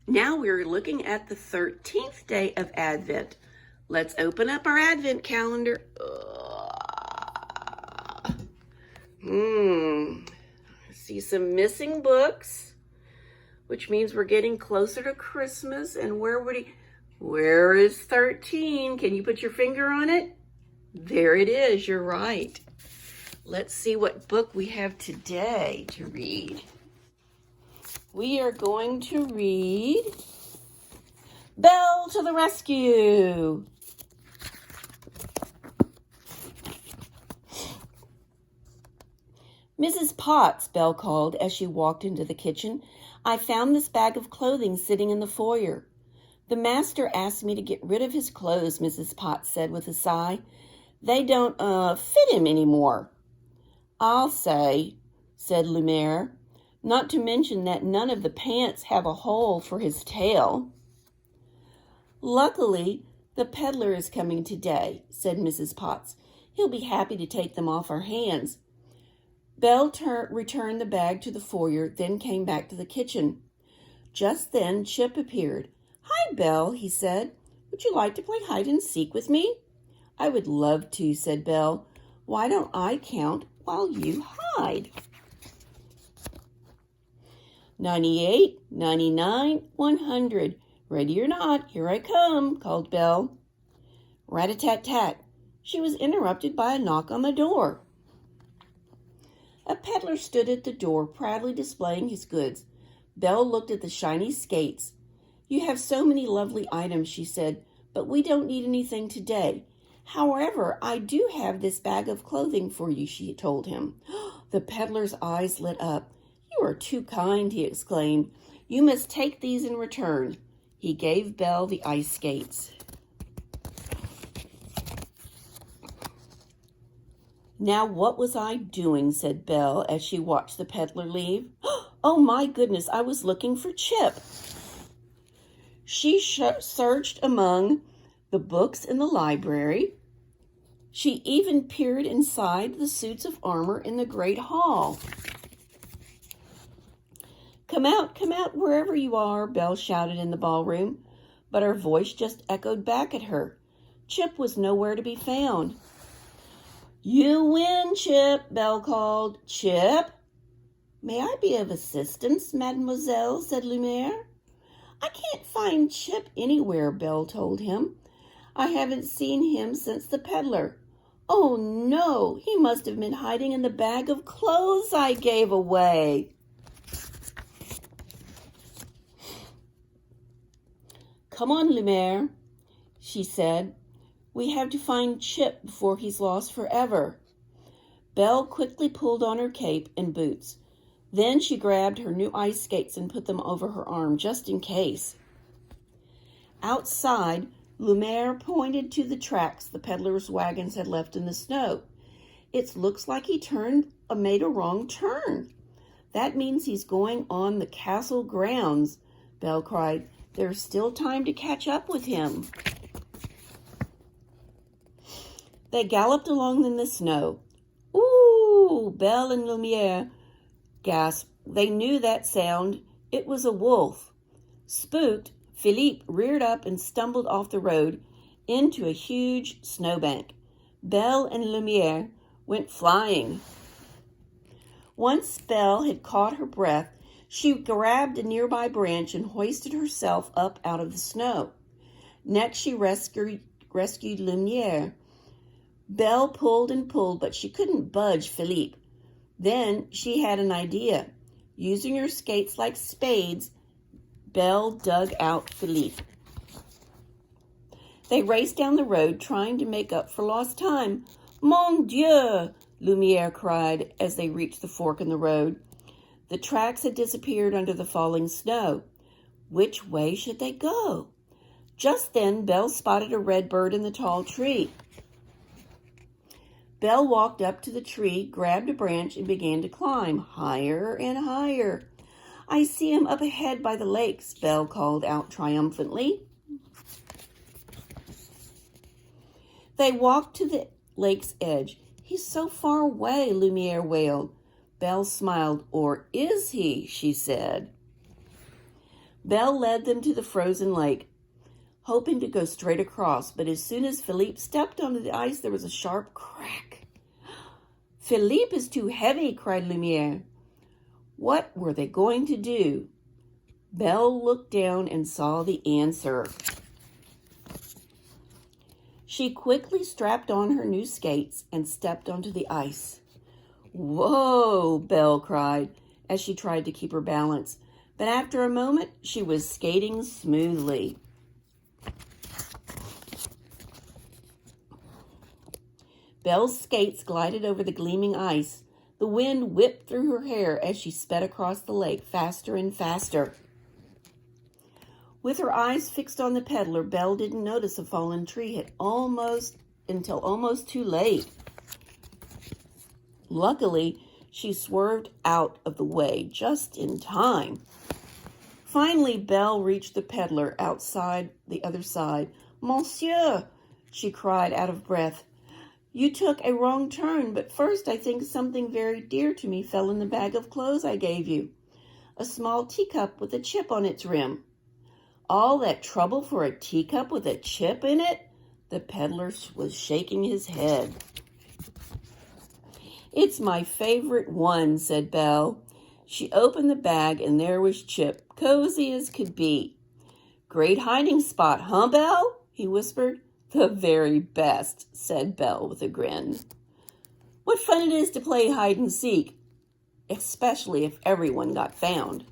Now we're looking at the 13th day of Advent. Let's open up our Advent calendar. See some missing books, which means we're getting closer to Christmas. And where is 13? Can you put your finger on it? There it is, you're right. Let's see what book we have today to read. We are going to read Belle to the Rescue. Mrs. Potts, Belle called as she walked into the kitchen. I found this bag of clothing sitting in the foyer. The master asked me to get rid of his clothes, Mrs. Potts said with a sigh. They don't fit him anymore. I'll say, said Lumiere, not to mention that none of the pants have a hole for his tail. Luckily, the peddler is coming today, said Mrs. Potts. He'll be happy to take them off our hands. Belle returned the bag to the foyer, then came back to the kitchen. Just then, Chip appeared. Hi, Belle, he said. Would you like to play hide and seek with me? I would love to, said Belle. Why don't I count while you hide? 98, 99, 100. Ready or not, here I come, called Belle. Rat-a-tat-tat. She was interrupted by a knock on the door. A peddler stood at the door, proudly displaying his goods. Belle looked at the shiny skates. You have so many lovely items, she said, but we don't need anything today. However, I do have this bag of clothing for you, she told him. The peddler's eyes lit up. You are too kind, he exclaimed. You must take these in return. He gave Belle the ice skates. Now what was I doing, said Belle as she watched the peddler leave. Oh my goodness, I was looking for Chip. She searched among the books in the library. She even peered inside the suits of armor in the great hall. Come out, wherever you are, Belle shouted in the ballroom, but her voice just echoed back at her. Chip was nowhere to be found. You win, Chip, Belle called. Chip? May I be of assistance, mademoiselle, said Lumiere. I can't find Chip anywhere, Belle told him. I haven't seen him since the peddler. Oh, no, he must have been hiding in the bag of clothes I gave away. Come on, Lumiere, she said. We have to find Chip before he's lost forever. Belle quickly pulled on her cape and boots. Then she grabbed her new ice skates and put them over her arm, just in case. Outside, Lumiere pointed to the tracks the peddler's wagons had left in the snow. It looks like he made a wrong turn. That means he's going on the castle grounds, Belle cried. There's still time to catch up with him. They galloped along in the snow. Ooh, Belle and Lumiere gasped. They knew that sound. It was a wolf. Spooked, Philippe reared up and stumbled off the road into a huge snowbank. Belle and Lumiere went flying. Once Belle had caught her breath, she grabbed a nearby branch and hoisted herself up out of the snow. Next, she rescued Lumiere. Belle pulled and pulled, but she couldn't budge Philippe. Then she had an idea. Using her skates like spades, Belle dug out Philippe. They raced down the road, trying to make up for lost time. Mon Dieu, Lumiere cried as they reached the fork in the road. The tracks had disappeared under the falling snow. Which way should they go? Just then, Belle spotted a red bird in the tall tree. Belle walked up to the tree, grabbed a branch, and began to climb higher and higher. I see him up ahead by the lakes, Belle called out triumphantly. They walked to the lake's edge. He's so far away, Lumiere wailed. Belle smiled. Or is he? She said. Belle led them to the frozen lake, hoping to go straight across, but as soon as Philippe stepped onto the ice, there was a sharp crack. Philippe is too heavy, cried Lumiere. What were they going to do? Belle looked down and saw the answer. She quickly strapped on her new skates and stepped onto the ice. Whoa, Belle cried as she tried to keep her balance, but after a moment she was skating smoothly. Belle's skates glided over the gleaming ice. The wind whipped through her hair as she sped across the lake faster and faster. With her eyes fixed on the peddler, Belle didn't notice a fallen tree until almost too late. Luckily, she swerved out of the way just in time. Finally, Belle reached the peddler outside the other side. Monsieur, she cried out of breath. You took a wrong turn, but first I think something very dear to me fell in the bag of clothes I gave you. A small teacup with a chip on its rim. All that trouble for a teacup with a chip in it? The peddler was shaking his head. It's my favorite one, said Belle. She opened the bag and there was Chip, cozy as could be. Great hiding spot, huh, Belle? He whispered. The very best, said Belle with a grin. What fun it is to play hide and seek, especially if everyone got found.